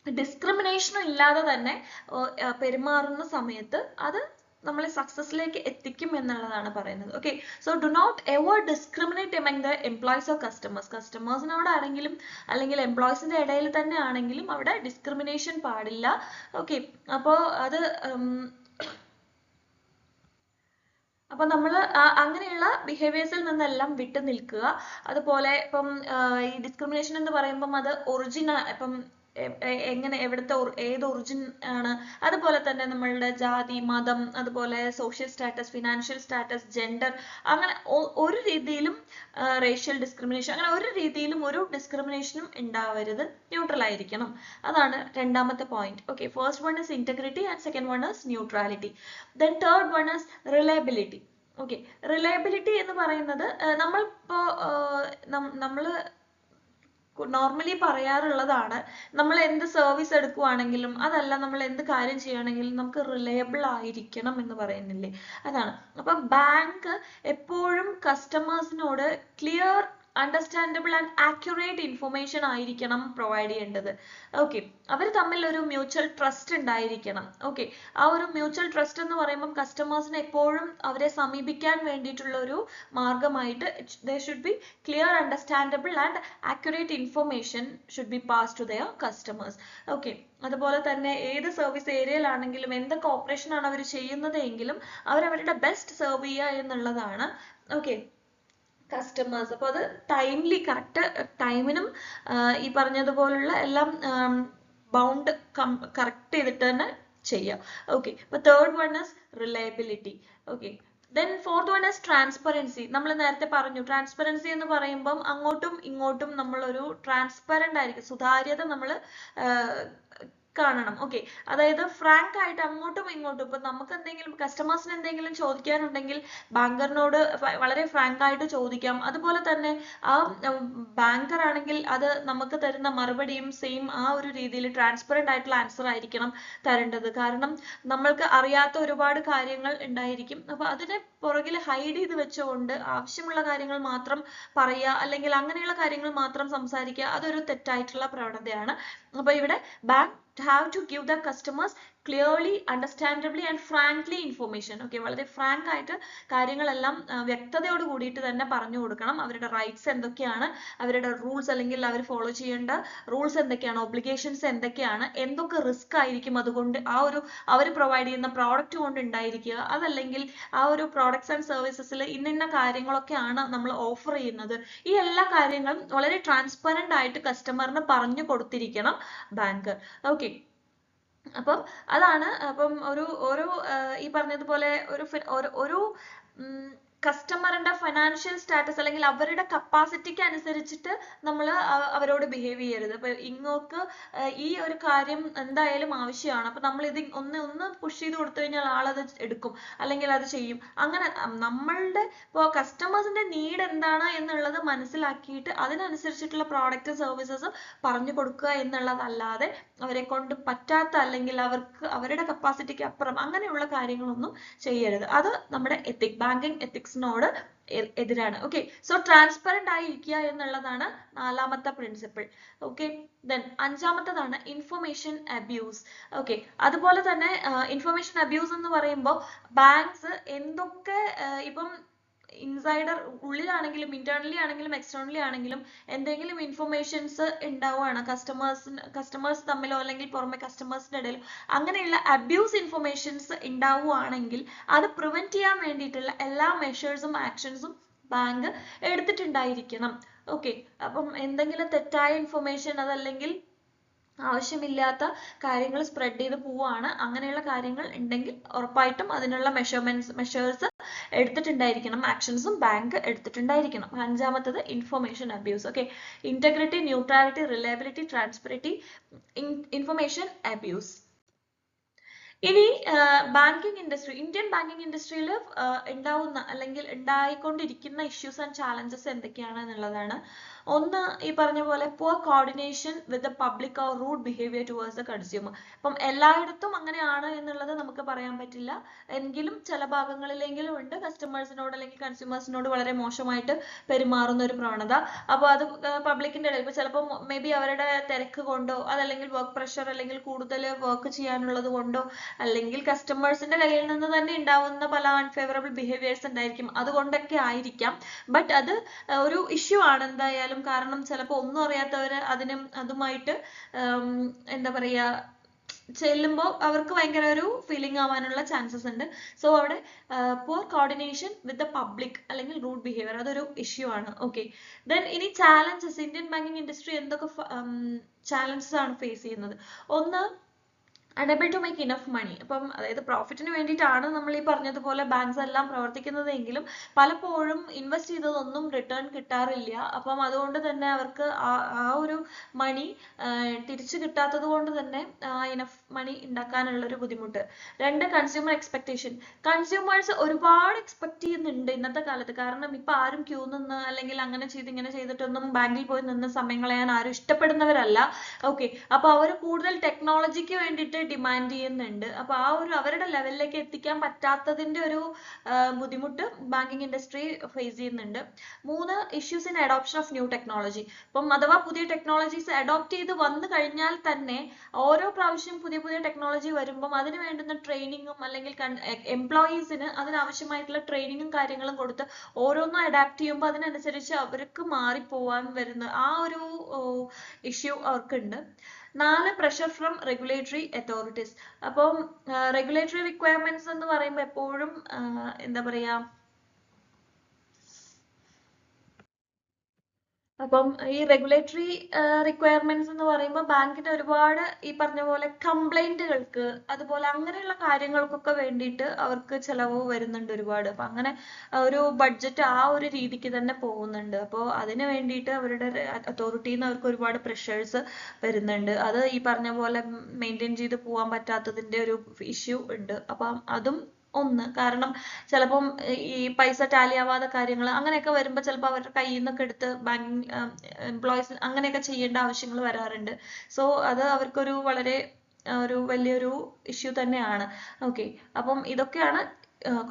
ഡിസ്ക്രിമിനേഷനും ഇല്ലാതെ തന്നെ പെരുമാറുന്ന സമയത്ത് അത് നമ്മളെ സക്സസിലേക്ക് എത്തിക്കും എന്നുള്ളതാണ് പറയുന്നത്. Okay, so do not ever discriminate among the employees or customers. കസ്റ്റമേഴ്സിനോടാണെങ്കിലും അല്ലെങ്കിൽ എംപ്ലോയീസിന്റെ ഇടയിൽ തന്നെ ആണെങ്കിലും അവിടെ ഡിസ്ക്രിമിനേഷൻ പാടില്ല. ഓക്കെ, അപ്പോൾ അത് അപ്പൊ നമ്മൾ അങ്ങനെയുള്ള ബിഹേവിയേഴ്സിൽ നിന്നെല്ലാം വിട്ടു നിൽക്കുക. അതുപോലെ ഇപ്പം ഈ ഡിസ്ക്രിമിനേഷൻ എന്ന് പറയുമ്പം അത് ഇപ്പം എങ്ങനെ, എവിടുത്തെ ഏത് ഒറിജിൻ ആണ്, അതുപോലെ തന്നെ നമ്മളുടെ ജാതി, മതം, അതുപോലെ social status, financial status, gender, അങ്ങനെ ഒരു രീതിയിലും റേഷ്യൽ ഡിസ്ക്രിമിനേഷൻ, അങ്ങനെ ഒരു രീതിയിലും ഒരു ഡിസ്ക്രിമിനേഷനും ഉണ്ടാവരുത്, ന്യൂട്രൽ ആയിരിക്കണം. അതാണ് രണ്ടാമത്തെ point. Okay, first one is integrity and second one is neutrality. Then third one is reliability. Okay, reliability എന്ന് പറയുന്നത് നമ്മളിപ്പോ നമ്മള് നോർമലി പറയാറുള്ളതാണ്, നമ്മൾ എന്ത് സർവീസ് എടുക്കുവാണെങ്കിലും അതല്ല നമ്മൾ എന്ത് കാര്യം ചെയ്യുകയാണെങ്കിലും നമുക്ക് റിലയബിൾ ആയിരിക്കണം എന്ന് പറയുന്നില്ലേ, അതാണ്. അപ്പൊ ബാങ്ക് എപ്പോഴും കസ്റ്റമേഴ്സിനോട് clear, understandable and accurate information ആയിരിക്കണം പ്രൊവൈഡ് ചെയ്യേണ്ടത്. ഓക്കെ, അവർ തമ്മിൽ ഒരു മ്യൂച്വൽ ട്രസ്റ്റ് ഉണ്ടായിരിക്കണം. ഓക്കെ, ആ ഒരു മ്യൂച്വൽ ട്രസ്റ്റ് എന്ന് പറയുമ്പോൾ കസ്റ്റമേഴ്സിനെ എപ്പോഴും അവരെ സമീപിക്കാൻ വേണ്ടിയിട്ടുള്ള ഒരു മാർഗമായിട്ട് there should be clear, understandable and accurate information should be passed to their customers. Okay, അതുപോലെ തന്നെ ഏത് സർവീസ് ഏരിയയിലാണെങ്കിലും എന്തൊക്കെ ഓപ്പറേഷൻ ആണ് അവർ ചെയ്യുന്നത് എങ്കിലും അവരവരുടെ ബെസ്റ്റ് സെർവ് ചെയ്യുക എന്നുള്ളതാണ്. Okay, customers. അപ്പോൾ അത് ടൈംലി കറക്റ്റ് ടൈമിനും ഈ പറഞ്ഞതുപോലുള്ള എല്ലാം ബൗണ്ട് കറക്റ്റ് ചെയ്തിട്ട് തന്നെ ചെയ്യാം. ഓക്കെ, അപ്പോൾ third one is reliability. Okay, then fourth one is transparency. നമ്മൾ നേരത്തെ പറഞ്ഞു ട്രാൻസ്പെറൻസി എന്ന് പറയുമ്പം അങ്ങോട്ടും ഇങ്ങോട്ടും നമ്മളൊരു ട്രാൻസ്പെറന്റ് ആയിരിക്കും, സുതാര്യത നമ്മൾ കാണണം. ഓക്കെ, അതായത് ഫ്രാങ്ക് ആയിട്ട് അങ്ങോട്ടും ഇങ്ങോട്ടും ഇപ്പൊ നമുക്ക് എന്തെങ്കിലും കസ്റ്റമേഴ്സിന് എന്തെങ്കിലും ചോദിക്കാനുണ്ടെങ്കിൽ ബാങ്കറിനോട് വളരെ ഫ്രാങ്ക് ആയിട്ട് ചോദിക്കാം. അതുപോലെ തന്നെ ആ ബാങ്കർ ആണെങ്കിൽ അത് നമുക്ക് തരുന്ന മറുപടിയും സെയിം ആ ഒരു രീതിയിൽ ട്രാൻസ്പെറന്റ് ആയിട്ടുള്ള ആൻസർ ആയിരിക്കണം തരേണ്ടത്. കാരണം നമ്മൾക്ക് അറിയാത്ത ഒരുപാട് കാര്യങ്ങൾ ഉണ്ടായിരിക്കും. അപ്പൊ അതിനെ പുറകിൽ ഹൈഡ് ചെയ്ത് വെച്ചുകൊണ്ട് ആവശ്യമുള്ള കാര്യങ്ങൾ മാത്രം പറയുക അല്ലെങ്കിൽ അങ്ങനെയുള്ള കാര്യങ്ങൾ മാത്രം സംസാരിക്കുക, അതൊരു തെറ്റായിട്ടുള്ള പ്രവണതയാണ്. അപ്പൊ ഇവിടെ bank have to give the customers clearly, understandably and frankly information. Okay, വളരെ ഫ്രാങ്ക് ആയിട്ട് കാര്യങ്ങളെല്ലാം വ്യക്തതയോട് കൂടിയിട്ട് തന്നെ പറഞ്ഞു കൊടുക്കണം. അവരുടെ റൈറ്റ്സ് എന്തൊക്കെയാണ്, അവരുടെ റൂൾസ് അല്ലെങ്കിൽ അവർ ഫോളോ ചെയ്യേണ്ട റൂൾസ് എന്തൊക്കെയാണ്, ഒബ്ലിഗേഷൻസ് എന്തൊക്കെയാണ്, എന്തൊക്കെ റിസ്ക് ആയിരിക്കും അതുകൊണ്ട് ആ ഒരു അവർ പ്രൊവൈഡ് ചെയ്യുന്ന പ്രോഡക്റ്റ് കൊണ്ട് ഉണ്ടായിരിക്കുക, അതല്ലെങ്കിൽ ആ ഒരു പ്രോഡക്ട്സ് ആൻഡ് സർവീസസിൽ ഇന്ന കാര്യങ്ങളൊക്കെയാണ് നമ്മൾ ഓഫർ ചെയ്യുന്നത്. ഈ എല്ലാ കാര്യങ്ങളും വളരെ ട്രാൻസ്പെറന്റ് ആയിട്ട് കസ്റ്റമറിന് പറഞ്ഞു കൊടുത്തിരിക്കണം ബാങ്കർ. ഓക്കെ, അപ്പം അതാണ്. അപ്പം ഓരോ ഈ പറഞ്ഞതുപോലെ ഒരു കസ്റ്റമറിന്റെ ഫൈനാൻഷ്യൽ സ്റ്റാറ്റസ് അല്ലെങ്കിൽ അവരുടെ കപ്പാസിറ്റിക്ക് അനുസരിച്ചിട്ട് നമ്മൾ അവരോട് ബിഹേവ് ചെയ്യരുത്. അപ്പൊ ഇങ്ങോട്ട് ഈ ഒരു കാര്യം എന്തായാലും ആവശ്യമാണ്, അപ്പൊ നമ്മൾ ഇത് ഒന്ന് പുഷ് ചെയ്ത് കൊടുത്തു കഴിഞ്ഞാൽ ആളത് എടുക്കും അല്ലെങ്കിൽ അത് ചെയ്യും. അങ്ങനെ നമ്മളുടെ ഇപ്പോൾ കസ്റ്റമേഴ്സിന്റെ നീഡ് എന്താണ് എന്നുള്ളത് മനസ്സിലാക്കിയിട്ട് അതിനനുസരിച്ചിട്ടുള്ള പ്രോഡക്റ്റ് സർവീസസ് പറഞ്ഞു കൊടുക്കുക എന്നുള്ളതല്ലാതെ അവരെ കൊണ്ട് പറ്റാത്ത അല്ലെങ്കിൽ അവരുടെ കപ്പാസിറ്റിക്ക് അപ്പുറം അങ്ങനെയുള്ള കാര്യങ്ങളൊന്നും ചെയ്യരുത്. അത് നമ്മുടെ ബാങ്കിങ് എത്തിക്സിനോട് എതിരാണ്. ഓക്കെ, സോ ട്രാൻസ്പെറന്റ് ആയിരിക്കുക എന്നുള്ളതാണ് നാലാമത്തെ പ്രിൻസിപ്പിൾ. ഓക്കെ, ദെൻ അഞ്ചാമത്തതാണ് ഇൻഫർമേഷൻ അബ്യൂസ്. ഓക്കെ, അതുപോലെ തന്നെ ഇൻഫർമേഷൻ അബ്യൂസ് എന്ന് പറയുമ്പോൾ ബാങ്ക്സ് എന്തൊക്കെ ഇപ്പം ഇൻസൈഡർ ഉള്ളിലാണെങ്കിലും ഇന്റേണലി ആണെങ്കിലും എക്സ്റ്റേണലി ആണെങ്കിലും എന്തെങ്കിലും ഇൻഫർമേഷൻസ് ഉണ്ടാവുകയാണ് കസ്റ്റമേഴ്സ് തമ്മിലോ അല്ലെങ്കിൽ പുറമെ കസ്റ്റമേഴ്സിന്റെ ഇടയിലോ അങ്ങനെയുള്ള അബ്യൂസ് ഇൻഫർമേഷൻസ് ഉണ്ടാവുകയാണെങ്കിൽ അത് പ്രിവെന്റ് ചെയ്യാൻ വേണ്ടിയിട്ടുള്ള എല്ലാ മെഷേഴ്സും ആക്ഷൻസും ബാങ്ക് എടുത്തിട്ടുണ്ടായിരിക്കണം. ഓക്കെ, അപ്പം എന്തെങ്കിലും തെറ്റായ ഇൻഫർമേഷൻ അതല്ലെങ്കിൽ ആവശ്യമില്ലാത്ത കാര്യങ്ങൾ സ്പ്രെഡ് ചെയ്ത് പോവുകയാണ്, അങ്ങനെയുള്ള കാര്യങ്ങൾ ഉണ്ടെങ്കിൽ ഉറപ്പായിട്ടും അതിനുള്ള മെഷേഴ്സ് എടുത്തിട്ടുണ്ടായിരിക്കണം, ആക്ഷൻസും ബാങ്ക് എടുത്തിട്ടുണ്ടായിരിക്കണം. അഞ്ചാമത്തത് information abuse. Okay, integrity, neutrality, reliability, transparency, information abuse. ഇനി ബാങ്കിങ് ഇൻഡസ്ട്രി, ഇന്ത്യൻ ബാങ്കിങ് ഇൻഡസ്ട്രിയിൽ ഉണ്ടാവുന്ന അല്ലെങ്കിൽ ഉണ്ടായിക്കൊണ്ടിരിക്കുന്ന ഇഷ്യൂസ് ആൻഡ് ചാലഞ്ചസ് എന്തൊക്കെയാണ് എന്നുള്ളതാണ്. ഒന്ന്, ഈ പറഞ്ഞ പോലെ poor coordination with the public or rude behaviour towards the consumer. ഇപ്പം എല്ലായിടത്തും അങ്ങനെയാണ് എന്നുള്ളത് നമുക്ക് പറയാൻ പറ്റില്ല, എങ്കിലും ചില ഭാഗങ്ങളിലെങ്കിലും ഉണ്ട് കസ്റ്റമേഴ്സിനോട് അല്ലെങ്കിൽ കൺസ്യൂമേഴ്സിനോട് വളരെ മോശമായിട്ട് പെരുമാറുന്ന ഒരു പ്രവണത. അപ്പോൾ അത് പബ്ലിക്കിന്റെ ഇടയിൽ ഇപ്പോൾ ചിലപ്പോൾ മേ ബി അവരുടെ തിരക്ക് കൊണ്ടോ അതല്ലെങ്കിൽ വർക്ക് പ്രഷർ അല്ലെങ്കിൽ കൂടുതൽ വർക്ക് ചെയ്യാനുള്ളത് കൊണ്ടോ അല്ലെങ്കിൽ കസ്റ്റമേഴ്സിന്റെ കയ്യിൽ നിന്ന് തന്നെ ഉണ്ടാവുന്ന പല അൺഫേവറബിൾ ബിഹേവിയേഴ്സ് ഉണ്ടായിരിക്കും, അതുകൊണ്ടൊക്കെ ആയിരിക്കാം. ബട്ട് അത് ഒരു ഇഷ്യൂ ആണ് എന്തായാലും. കാരണം ചിലപ്പോൾ ഒന്നും അറിയാത്തവര് അതുമായിട്ട് എന്താ പറയാ ചെല്ലുമ്പോൾ അവർക്ക് ഭയങ്കര ഒരു ഫീലിംഗ് ആവാനുള്ള ചാൻസസ് ഉണ്ട്. സോ അവിടെ poor coordination with the public അല്ലെങ്കിൽ റൂഡ് ബിഹേവിയർ അതൊരു ഇഷ്യൂ ആണ്. ഓക്കെ, ദെൻ ഇനി ചാലഞ്ചസ്, ഇന്ത്യൻ ബാങ്കിങ് ഇൻഡസ്ട്രി എന്തൊക്കെ ചാലഞ്ചസ് ആണ് ഫേസ് ചെയ്യുന്നത്. ഒന്ന്, unable to make enough money. അപ്പം അതായത് പ്രോഫിറ്റിന് വേണ്ടിയിട്ടാണ് നമ്മൾ ഈ പറഞ്ഞതുപോലെ ബാങ്ക്സ് എല്ലാം പ്രവർത്തിക്കുന്നത് എങ്കിലും പലപ്പോഴും ഇൻവെസ്റ്റ് ചെയ്തതൊന്നും റിട്ടേൺ കിട്ടാറില്ല. അപ്പം അതുകൊണ്ട് തന്നെ അവർക്ക് ആ ഒരു മണി തിരിച്ചു കിട്ടാത്തത് കൊണ്ട് തന്നെ ഇനഫ് മണി ഉണ്ടാക്കാനുള്ള ഒരു ബുദ്ധിമുട്ട്. രണ്ട്, കൺസ്യൂമർ എക്സ്പെക്ടേഷൻ. കൺസ്യൂമേഴ്സ് ഒരുപാട് എക്സ്പെക്ട് ചെയ്യുന്നുണ്ട് ഇന്നത്തെ കാലത്ത്. കാരണം ഇപ്പൊ ആരും ക്യൂ നിന്ന് അല്ലെങ്കിൽ അങ്ങനെ ചെയ്ത് ഇങ്ങനെ ചെയ്തിട്ടൊന്നും ബാങ്കിൽ പോയി നിന്ന് സമയം കളയാൻ ആരും ഇഷ്ടപ്പെടുന്നവരല്ല. ഓക്കെ, അപ്പൊ അവർ കൂടുതൽ ടെക്നോളജിക്ക് വേണ്ടിയിട്ട് ഡിമാൻഡ് ചെയ്യുന്നുണ്ട്. അപ്പൊ ആ ഒരു അവരുടെ ലെവലിലേക്ക് എത്തിക്കാൻ പറ്റാത്തതിന്റെ ഒരു ബുദ്ധിമുട്ട് ബാങ്കിങ് ഇൻഡസ്ട്രി ഫേസ് ചെയ്യുന്നുണ്ട്. മൂന്ന്, issues in adoption of new technology. ഇപ്പം അഥവാ പുതിയ ടെക്നോളജീസ് അഡോപ്റ്റ് ചെയ്ത് വന്നു കഴിഞ്ഞാൽ തന്നെ ഓരോ പ്രാവശ്യം പുതിയ പുതിയ ടെക്നോളജി വരുമ്പം അതിന് വേണ്ടുന്ന ട്രെയിനിങ്ങും അല്ലെങ്കിൽ എംപ്ലോയീസിന് അതിനാവശ്യമായിട്ടുള്ള ട്രെയിനിങ്ങും കാര്യങ്ങളും കൊടുത്ത് ഓരോന്നും അഡാപ്റ്റ് ചെയ്യുമ്പോൾ അതിനനുസരിച്ച് അവർക്ക് മാറിപ്പോവാൻ വരുന്ന ആ ഒരു ഇഷ്യൂ അവർക്കുണ്ട്. നാല്, പ്രഷർ ഫ്രം റെഗുലേറ്ററി അതോറിറ്റീസ്. അപ്പം റെഗുലേറ്ററി റിക്വയർമെന്റ്സ് എന്ന് പറയുമ്പോൾ എപ്പോഴും എന്താ പറയാ, അപ്പം ഈ റെഗുലേറ്ററി റിക്വയർമെന്റ്സ് എന്ന് പറയുമ്പോൾ ബാങ്കിന് ഒരുപാട് ഈ പറഞ്ഞ പോലെ കംപ്ലൈന്റുകൾക്ക് അതുപോലെ അങ്ങനെയുള്ള കാര്യങ്ങൾക്കൊക്കെ വേണ്ടിയിട്ട് അവർക്ക് ചെലവ് വരുന്നുണ്ട് ഒരുപാട്. അപ്പൊ അങ്ങനെ ഒരു ബഡ്ജറ്റ് ആ ഒരു രീതിക്ക് തന്നെ പോകുന്നുണ്ട്. അപ്പോൾ അതിന് വേണ്ടിയിട്ട് അവരുടെ അതോറിറ്റിയിൽ നിന്ന് അവർക്ക് ഒരുപാട് പ്രഷേഴ്സ് വരുന്നുണ്ട്. അത് ഈ പറഞ്ഞ പോലെ മെയിൻറ്റെയിൻ ചെയ്ത് പോകാൻ പറ്റാത്തതിന്റെ ഒരു ഇഷ്യൂ ഉണ്ട്. അപ്പം അതും ഒന്ന്. കാരണം ചിലപ്പം ഈ പൈസ ടാലി ആവാത്ത കാര്യങ്ങൾ അങ്ങനെയൊക്കെ വരുമ്പോൾ ചിലപ്പോൾ അവരുടെ കയ്യിൽ നിന്നൊക്കെ എടുത്ത് ബാങ്കിങ് എംപ്ലോയീസ് അങ്ങനെയൊക്കെ ചെയ്യേണ്ട ആവശ്യങ്ങൾ വരാറുണ്ട്. സോ അത് അവർക്കൊരു വളരെ ഒരു വലിയൊരു ഇഷ്യൂ തന്നെയാണ്. ഓക്കെ, അപ്പം ഇതൊക്കെയാണ്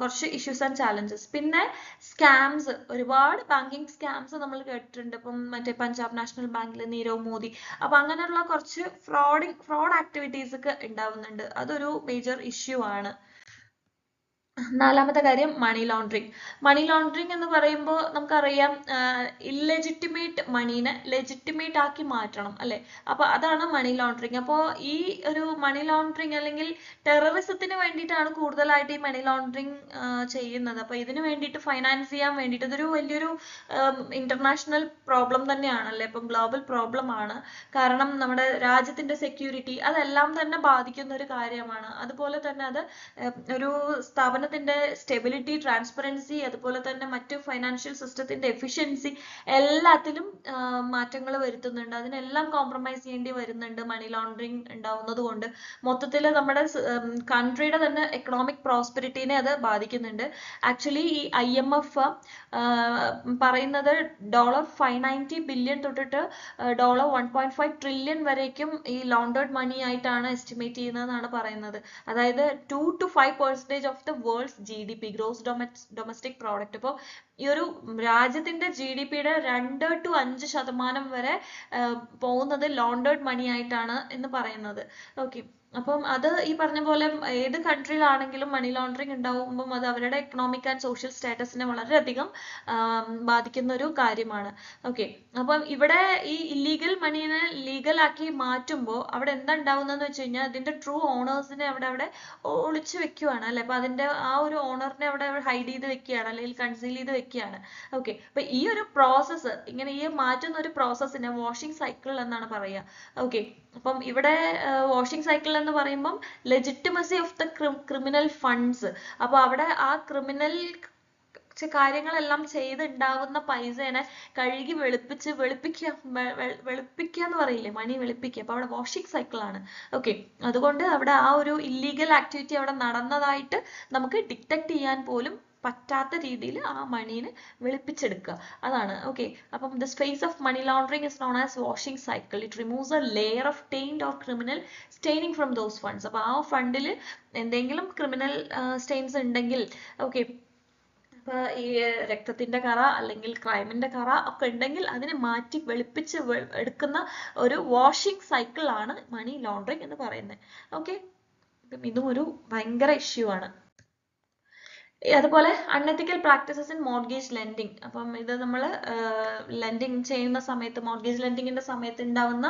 കുറച്ച് ഇഷ്യൂസ് ആൻഡ് ചാലഞ്ചസ്. പിന്നെ സ്കാംസ്, ഒരുപാട് ബാങ്കിങ് സ്കാംസ് നമ്മൾ കേട്ടിട്ടുണ്ട്. ഇപ്പം മറ്റേ പഞ്ചാബ് നാഷണൽ ബാങ്കിൽ നീരവ് മോദി, അപ്പൊ അങ്ങനെയുള്ള കുറച്ച് ഫ്രോഡ് ആക്ടിവിറ്റീസ് ഒക്കെ ഉണ്ടാവുന്നുണ്ട്. അതൊരു മേജർ ഇഷ്യൂ ആണ്. നാലാമത്തെ കാര്യം മണി ലോണ്ടറിങ്. മണി ലോണ്ടറിങ് എന്ന് പറയുമ്പോൾ നമുക്കറിയാം ഇല്ലെജിറ്റിമേറ്റ് മണീനെ ലെജിറ്റിമേറ്റ് ആക്കി മാറ്റണം അല്ലെ. അപ്പൊ അതാണ് മണി ലോണ്ടറിങ്. അപ്പോൾ ഈ ഒരു മണി ലോണ്ടറിങ് അല്ലെങ്കിൽ ടെററിസത്തിന് വേണ്ടിയിട്ടാണ് കൂടുതലായിട്ട് ഈ മണി ലോണ്ടറിങ് ചെയ്യുന്നത്. അപ്പൊ ഇതിന് വേണ്ടിയിട്ട് ഫൈനാൻസ് ചെയ്യാൻ വേണ്ടിയിട്ട് ഇതൊരു വലിയൊരു ഇന്റർനാഷണൽ പ്രോബ്ലം തന്നെയാണല്ലേ. ഇപ്പം ഗ്ലോബൽ പ്രോബ്ലം ആണ്. കാരണം നമ്മുടെ രാജ്യത്തിന്റെ സെക്യൂരിറ്റി അതെല്ലാം തന്നെ ബാധിക്കുന്ന ഒരു കാര്യമാണ്. അതുപോലെ തന്നെ അത് ഒരു സ്ഥാപനത്തിന്റെ സ്റ്റെബിലിറ്റി, ട്രാൻസ്പെറൻസി, അതുപോലെ തന്നെ മറ്റു ഫൈനാൻഷ്യൽ സിസ്റ്റത്തിന്റെ എഫിഷ്യൻസി എല്ലാത്തിലും മാറ്റങ്ങൾ വരുത്തുന്നുണ്ട്. അതിനെല്ലാം കോംപ്രമൈസ് ചെയ്യേണ്ടി വരുന്നുണ്ട് മണി ലോണ്ടറിങ് ഉണ്ടാവുന്നത് കൊണ്ട്. മൊത്തത്തിൽ നമ്മുടെ കൺട്രിയുടെ തന്നെ എക്കണോമിക് പ്രോസ്പെരിറ്റിനെ അത് ബാധിക്കുന്നുണ്ട്. ആക്ച്വലി ഈ IMF പറയുന്നത് $590 ബില്യൺ തൊട്ടിട്ട് $1.5 ട്രില്യൺ വരേക്കും ഈ ലോണ്ടേർഡ് മണി ആയിട്ടാണ് എസ്റ്റിമേറ്റ് ചെയ്യുന്നതെന്നാണ് പറയുന്നത്. അതായത് 2 to 5% of the world's GDP, gross domestic product. അപ്പോൾ ഈ ഒരു രാജ്യത്തിന്റെ GDPയുടെ 2 to 5% വരെ പോകുന്നത് ലോണ്ടേർഡ് മണി ആയിട്ടാണ് എന്ന് പറയുന്നത്. ഓക്കെ, അപ്പം അത് ഈ പറഞ്ഞ പോലെ ഏത് കൺട്രിയിലാണെങ്കിലും മണി ലോണ്ടറിങ് ഉണ്ടാവുമ്പം അത് അവരുടെ എക്കണോമിക് ആൻഡ് സോഷ്യൽ സ്റ്റാറ്റസിനെ വളരെയധികം ബാധിക്കുന്ന ഒരു കാര്യമാണ്. ഓക്കെ, അപ്പം ഇവിടെ ഈ ഇല്ലീഗൽ മണീനെ ലീഗൽ ആക്കി മാറ്റുമ്പോൾ അവിടെ എന്താ ഉണ്ടാവുന്നതെന്ന് വെച്ച് കഴിഞ്ഞാൽ അതിന്റെ ട്രൂ ഓണേഴ്സിനെ അവിടെ ഒളിച്ചു വെക്കുകയാണ് അല്ലെ. അപ്പൊ അതിന്റെ ആ ഒരു ഓണറിനെ അവിടെ ഹൈഡ് ചെയ്ത് വെക്കുകയാണ് അല്ലെങ്കിൽ കൺസീൽ ചെയ്ത് വെക്കുകയാണ്. ഓക്കെ, അപ്പൊ ഈ ഒരു പ്രോസസ്സ്, ഇങ്ങനെ ഈ മാറ്റുന്ന ഒരു പ്രോസസ്സിനെ വാഷിംഗ് സൈക്കിൾ എന്നാണ് പറയുക. ഓക്കെ, അപ്പം ഇവിടെ വാഷിംഗ് സൈക്കിൾ എന്ന് പറയുമ്പം legitimacy of the criminal funds. അപ്പൊ അവിടെ ആ ക്രിമിനൽ കാര്യങ്ങളെല്ലാം ചെയ്തുണ്ടാവുന്ന പൈസേനെ കഴുകി വെളുപ്പിക്കുക എന്ന് പറയില്ലേ, മണി വെളുപ്പിക്കുക. അപ്പൊ അവിടെ വാഷിംഗ് സൈക്കിൾ ആണ്. ഓക്കെ, അതുകൊണ്ട് അവിടെ ആ ഒരു ഇല്ലീഗൽ ആക്ടിവിറ്റി അവിടെ നടന്നതായിട്ട് നമുക്ക് ഡിറ്റക്ട് ചെയ്യാൻ പോലും പറ്റാത്ത രീതിയിൽ ആ മണീനെ വെളുപ്പിച്ചെടുക്കുക, അതാണ്. ഓക്കെ, അപ്പം this phase of money laundering is known as washing cycle. It removes a layer of taint or criminal staining from those funds. അപ്പൊ ആ ഫണ്ടിൽ എന്തെങ്കിലും ക്രിമിനൽ സ്റ്റെയിൻസ് ഉണ്ടെങ്കിൽ, ഓക്കെ, അപ്പൊ ഈ രക്തത്തിന്റെ കറ അല്ലെങ്കിൽ ക്രൈമിന്റെ കറ ഒക്കെ ഉണ്ടെങ്കിൽ അതിനെ മാറ്റി വെളുപ്പിച്ച് എടുക്കുന്ന ഒരു വാഷിംഗ് സൈക്കിൾ ആണ് മണി ലോണ്ടറിങ് എന്ന് പറയുന്നത്. ഓക്കെ, ഇതും ഒരു ഭയങ്കര ഇഷ്യൂ ആണ്. അതുപോലെ unethical practices in mortgage lending. അപ്പം ഇത് നമ്മൾ ലെൻഡിങ് ചെയ്യുന്ന സമയത്ത്, മോർഗേജ് ലെൻഡിങ്ങിന്റെ സമയത്ത് ഉണ്ടാവുന്ന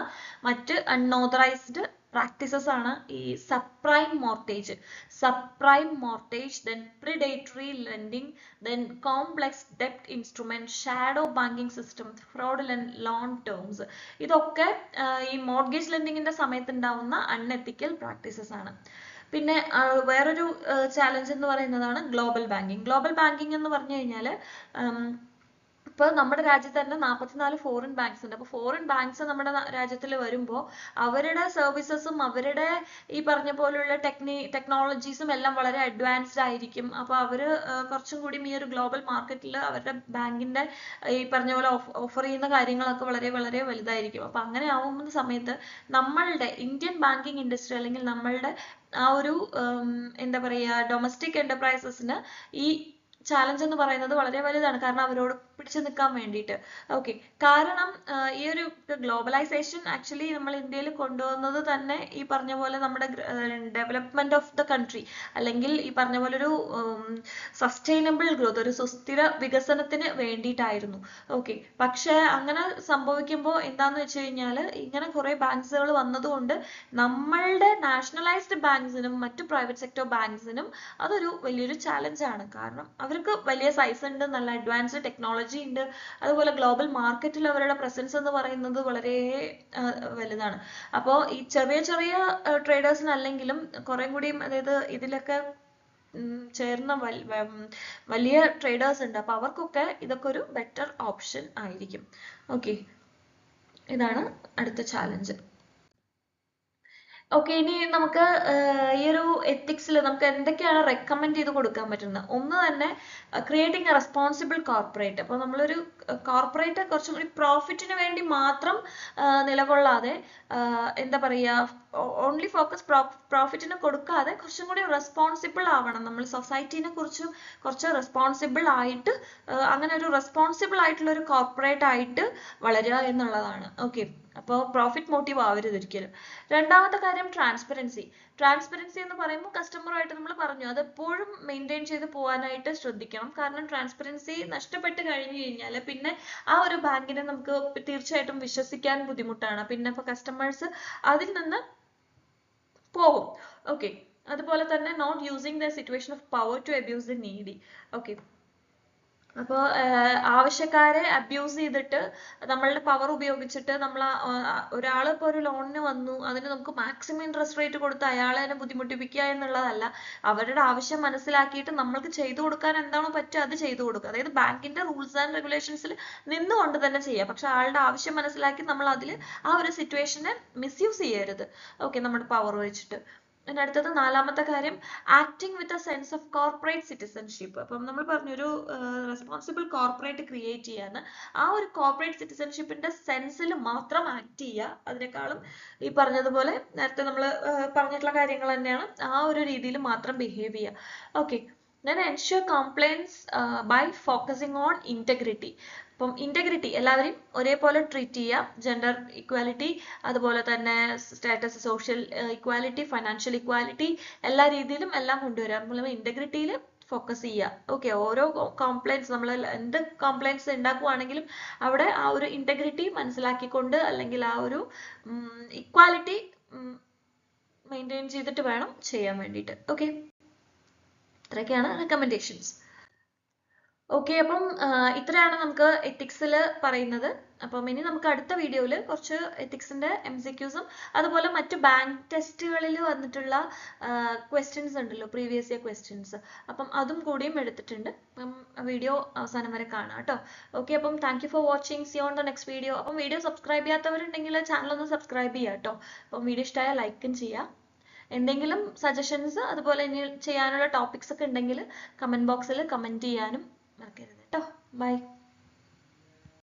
മറ്റ് അൺഓതറൈസ്ഡ് പ്രാക്ടീസസ് ആണ് ഈ subprime mortgage, then predatory lending, then complex debt instrument, shadow banking system, fraudulent loan terms. ഇതൊക്കെ ഈ മോർഗേജ് ലെൻഡിങ്ങിന്റെ സമയത്ത് ഉണ്ടാവുന്ന അൺഎത്തിക്കൽ പ്രാക്ടീസസ് ആണ്. പിന്നെ വേറൊരു ചാലഞ്ച് എന്ന് പറയുന്നതാണ് ഗ്ലോബൽ ബാങ്കിങ് എന്ന് പറഞ്ഞു കഴിഞ്ഞാൽ ഇപ്പോൾ നമ്മുടെ രാജ്യത്ത് തന്നെ 44 ഫോറിൻ ബാങ്ക്സ് ഉണ്ട്. അപ്പോൾ ഫോറിൻ ബാങ്ക്സ് നമ്മുടെ രാജ്യത്തിൽ വരുമ്പോൾ അവരുടെ സർവീസസും അവരുടെ ഈ പറഞ്ഞ പോലുള്ള ടെക്നോളജീസും എല്ലാം വളരെ അഡ്വാൻസ്ഡ് ആയിരിക്കും. അപ്പോൾ അവർ കുറച്ചും കൂടി ഈ ഒരു ഗ്ലോബൽ മാർക്കറ്റിൽ അവരുടെ ബാങ്കിന്റെ ഈ പറഞ്ഞ പോലെ ഓഫർ ചെയ്യുന്ന കാര്യങ്ങളൊക്കെ വളരെ വളരെ വലുതായിരിക്കും. അപ്പോൾ അങ്ങനെ ആവുന്ന സമയത്ത് നമ്മളുടെ ഇന്ത്യൻ ബാങ്കിങ് ഇൻഡസ്ട്രി അല്ലെങ്കിൽ നമ്മളുടെ ആ ഒരു എന്താ പറയുക ഡൊമസ്റ്റിക് എന്റർപ്രൈസസിന് ഈ ചാലഞ്ച് എന്ന് പറയുന്നത് വളരെ വലുതാണ്. കാരണം അവരോട് പിടിച്ചു നിൽക്കാൻ വേണ്ടിയിട്ട്. ഓക്കെ, കാരണം ഈ ഒരു ഗ്ലോബലൈസേഷൻ ആക്ച്വലി നമ്മൾ ഇന്ത്യയിൽ കൊണ്ടുവന്നത് തന്നെ ഈ പറഞ്ഞ പോലെ നമ്മുടെ ഡെവലപ്മെന്റ് ഓഫ് ദ കൺട്രി അല്ലെങ്കിൽ ഈ പറഞ്ഞ പോലെ ഒരു സസ്റ്റൈനബിൾ ഗ്രോത്ത്, ഒരു സുസ്ഥിര വികസനത്തിന് വേണ്ടിയിട്ടായിരുന്നു. ഓക്കെ, പക്ഷെ അങ്ങനെ സംഭവിക്കുമ്പോൾ എന്താന്ന് വെച്ച് കഴിഞ്ഞാൽ ഇങ്ങനെ കുറെ ബാങ്ക്സുകൾ വന്നതുകൊണ്ട് നമ്മളുടെ നാഷണലൈസ്ഡ് ബാങ്ക്സിനും മറ്റു പ്രൈവറ്റ് സെക്ടർ ബാങ്ക്സിനും അതൊരു വലിയൊരു ചാലഞ്ചാണ്. കാരണം അവർക്ക് വലിയ സൈസ് ഉണ്ട്, നല്ല അഡ്വാൻസ്ഡ് ടെക്നോളജി ഉണ്ട്, അതുപോലെ ഗ്ലോബൽ മാർക്കറ്റിൽ അവരുടെ പ്രസൻസ് എന്ന് പറയുന്നത് വളരെ വലുതാണ്. അപ്പോൾ ഈ ചെറിയ ചെറിയ ട്രേഡേഴ്സിനല്ലെങ്കിലും കുറെ കൂടിയും അതായത് ഇതിലൊക്കെ ചേർന്ന വലിയ ട്രേഡേഴ്സ് ഉണ്ട്. അപ്പൊ അവർക്കൊക്കെ ഇതൊക്കെ ഒരു ബെറ്റർ ഓപ്ഷൻ ആയിരിക്കും. ഓക്കെ, ഇതാണ് അടുത്ത ചാലഞ്ച്. ഓക്കെ, ഇനി നമുക്ക് ഈ ഒരു എത്തിക്സിൽ നമുക്ക് എന്തൊക്കെയാണ് റെക്കമെൻഡ് ചെയ്ത് കൊടുക്കാൻ പറ്റുന്നത്? ഒന്ന് തന്നെ ക്രിയേറ്റിംഗ് എ റെസ്പോൺസിബിൾ കോർപ്പറേറ്റ്. അപ്പോൾ നമ്മളൊരു കോർപ്പറേറ്റ് കുറച്ചും കൂടി പ്രോഫിറ്റിന് വേണ്ടി മാത്രം നിലകൊള്ളാതെ എന്താ പറയുക ഓൺലി ഫോക്കസ് പ്രോഫിറ്റിന് കൊടുക്കാതെ കുറച്ചും കൂടി റെസ്പോൺസിബിൾ ആവണം. നമ്മൾ സൊസൈറ്റീനെ കുറിച്ച് കുറച്ച് റെസ്പോൺസിബിൾ ആയിട്ട് അങ്ങനെ ഒരു റെസ്പോൺസിബിൾ ആയിട്ടുള്ള ഒരു കോർപ്പറേറ്റ് ആയിട്ട് വളരുക എന്നുള്ളതാണ്. ഓക്കെ, അപ്പോൾ പ്രോഫിറ്റ് മോട്ടീവ് ആവരുത് ഒരിക്കലും. രണ്ടാമത്തെ കാര്യം ട്രാൻസ്പെറൻസി എന്ന് പറയുമ്പോൾ കസ്റ്റമറുമായിട്ട് നമ്മൾ പറഞ്ഞു അത് എപ്പോഴും മെയിൻറ്റെയിൻ ചെയ്ത് പോകാനായിട്ട് ശ്രദ്ധിക്കണം. കാരണം ട്രാൻസ്പെറൻസി നഷ്ടപ്പെട്ട് കഴിഞ്ഞു കഴിഞ്ഞാൽ പിന്നെ ആ ഒരു ബാങ്കിനെ നമുക്ക് തീർച്ചയായിട്ടും വിശ്വസിക്കാൻ ബുദ്ധിമുട്ടാണ്. പിന്നെ ഇപ്പോൾ കസ്റ്റമേഴ്സ് അതിൽ നിന്ന് പോകും. ഓക്കെ, അതുപോലെ തന്നെ not using the situation of power to abuse the needy. Okay, അപ്പോൾ ആവശ്യക്കാരെ അബ്യൂസ് ചെയ്തിട്ട് നമ്മളുടെ പവർ ഉപയോഗിച്ചിട്ട് നമ്മൾ ഒരാൾ ഇപ്പോൾ ഒരു ലോണിന് വന്നു അതിന് നമുക്ക് മാക്സിമം ഇൻട്രസ്റ്റ് റേറ്റ് കൊടുത്ത് അയാളെ തന്നെ ബുദ്ധിമുട്ടിപ്പിക്കുക എന്നുള്ളതല്ല. അവരുടെ ആവശ്യം മനസ്സിലാക്കിയിട്ട് നമ്മൾക്ക് ചെയ്തു കൊടുക്കാൻ എന്താണോ പറ്റുക അത് ചെയ്തു കൊടുക്കുക. അതായത് ബാങ്കിന്റെ റൂൾസ് ആൻഡ് റെഗുലേഷൻസിൽ നിന്നുകൊണ്ട് തന്നെ ചെയ്യുക. പക്ഷെ ആളുടെ ആവശ്യം മനസ്സിലാക്കി നമ്മൾ അതിൽ ആ ഒരു സിറ്റുവേഷനെ മിസ്യൂസ് ചെയ്യരുത്. ഓക്കെ, നമ്മുടെ പവർ വെച്ചിട്ട്. പിന്നെ അടുത്തത് നാലാമത്തെ കാര്യം acting with a sense of corporate citizenship. അപ്പം നമ്മൾ പറഞ്ഞൊരു റെസ്പോൺസിബിൾ കോർപ്പറേറ്റ് ക്രിയേറ്റ് ചെയ്യാന്ന് ആ ഒരു കോർപ്പറേറ്റ് സിറ്റിസൺഷിപ്പിന്റെ സെൻസിൽ മാത്രം ആക്ട് ചെയ്യുക. അതിനേക്കാളും ഈ പറഞ്ഞതുപോലെ നേരത്തെ നമ്മൾ പറഞ്ഞിട്ടുള്ള കാര്യങ്ങൾ തന്നെയാണ്, ആ ഒരു രീതിയിൽ മാത്രം ബിഹേവ് ചെയ്യുക. Okay, then ensure compliance by focusing on integrity. അപ്പം ഇന്റഗ്രിറ്റി എല്ലാവരെയും ഒരേപോലെ ട്രീറ്റ് ചെയ്യുക. ജെൻഡർ ഇക്വാലിറ്റി, അതുപോലെ തന്നെ status, social equality, financial equality എല്ലാ രീതിയിലും എല്ലാം കൊണ്ടുവരിക. നമ്മൾ ഇന്റഗ്രിറ്റിയിൽ ഫോക്കസ് ചെയ്യുക. ഓക്കെ, ഓരോ കോംപ്ലൈൻസ് നമ്മൾ എന്ത് കോംപ്ലൈൻസ് ഉണ്ടാക്കുവാണെങ്കിലും അവിടെ ആ ഒരു ഇന്റഗ്രിറ്റി മനസ്സിലാക്കിക്കൊണ്ട് അല്ലെങ്കിൽ ആ ഒരു ഇക്വാലിറ്റി മെയിൻറ്റെയിൻ ചെയ്തിട്ട് വേണം ചെയ്യാൻ വേണ്ടിയിട്ട്. ഓക്കെ, ഇത്രയൊക്കെയാണ് റെക്കമെൻഡേഷൻസ്. ഓക്കെ, അപ്പം ഇത്രയാണ് നമുക്ക് എത്തിക്സിൽ പറയുന്നത്. അപ്പം ഇനി നമുക്ക് അടുത്ത വീഡിയോയിൽ കുറച്ച് എത്തിക്സിന്റെ MCQസും അതുപോലെ മറ്റു ബാങ്ക് ടെസ്റ്റുകളിൽ വന്നിട്ടുള്ള ക്വസ്റ്റ്യൻസ് ഉണ്ടല്ലോ, പ്രീവിയസ് ഇയർ ക്വസ്റ്റ്യൻസ്, അപ്പം അതും കൂടിയും എടുത്തിട്ടുണ്ട്. അപ്പം വീഡിയോ അവസാനം വരെ കാണാം കേട്ടോ. ഓക്കെ, അപ്പം thank you for watching. See on the next video. അപ്പം വീഡിയോ സബ്സ്ക്രൈബ് ചെയ്യാത്തവരുണ്ടെങ്കിൽ ചാനൽ ഒന്ന് സബ്സ്ക്രൈബ് ചെയ്യുക കേട്ടോ. അപ്പം വീഡിയോ ഇഷ്ടമായ ലൈക്കും ചെയ്യുക. എന്തെങ്കിലും സജഷൻസ് അതുപോലെ ഇനി ചെയ്യാനുള്ള ടോപ്പിക്സ് ഒക്കെ ഉണ്ടെങ്കിൽ കമന്റ് ബോക്സിൽ കമന്റ് ചെയ്യാനും മറക്കരുത് കേട്ടോ. ബൈ.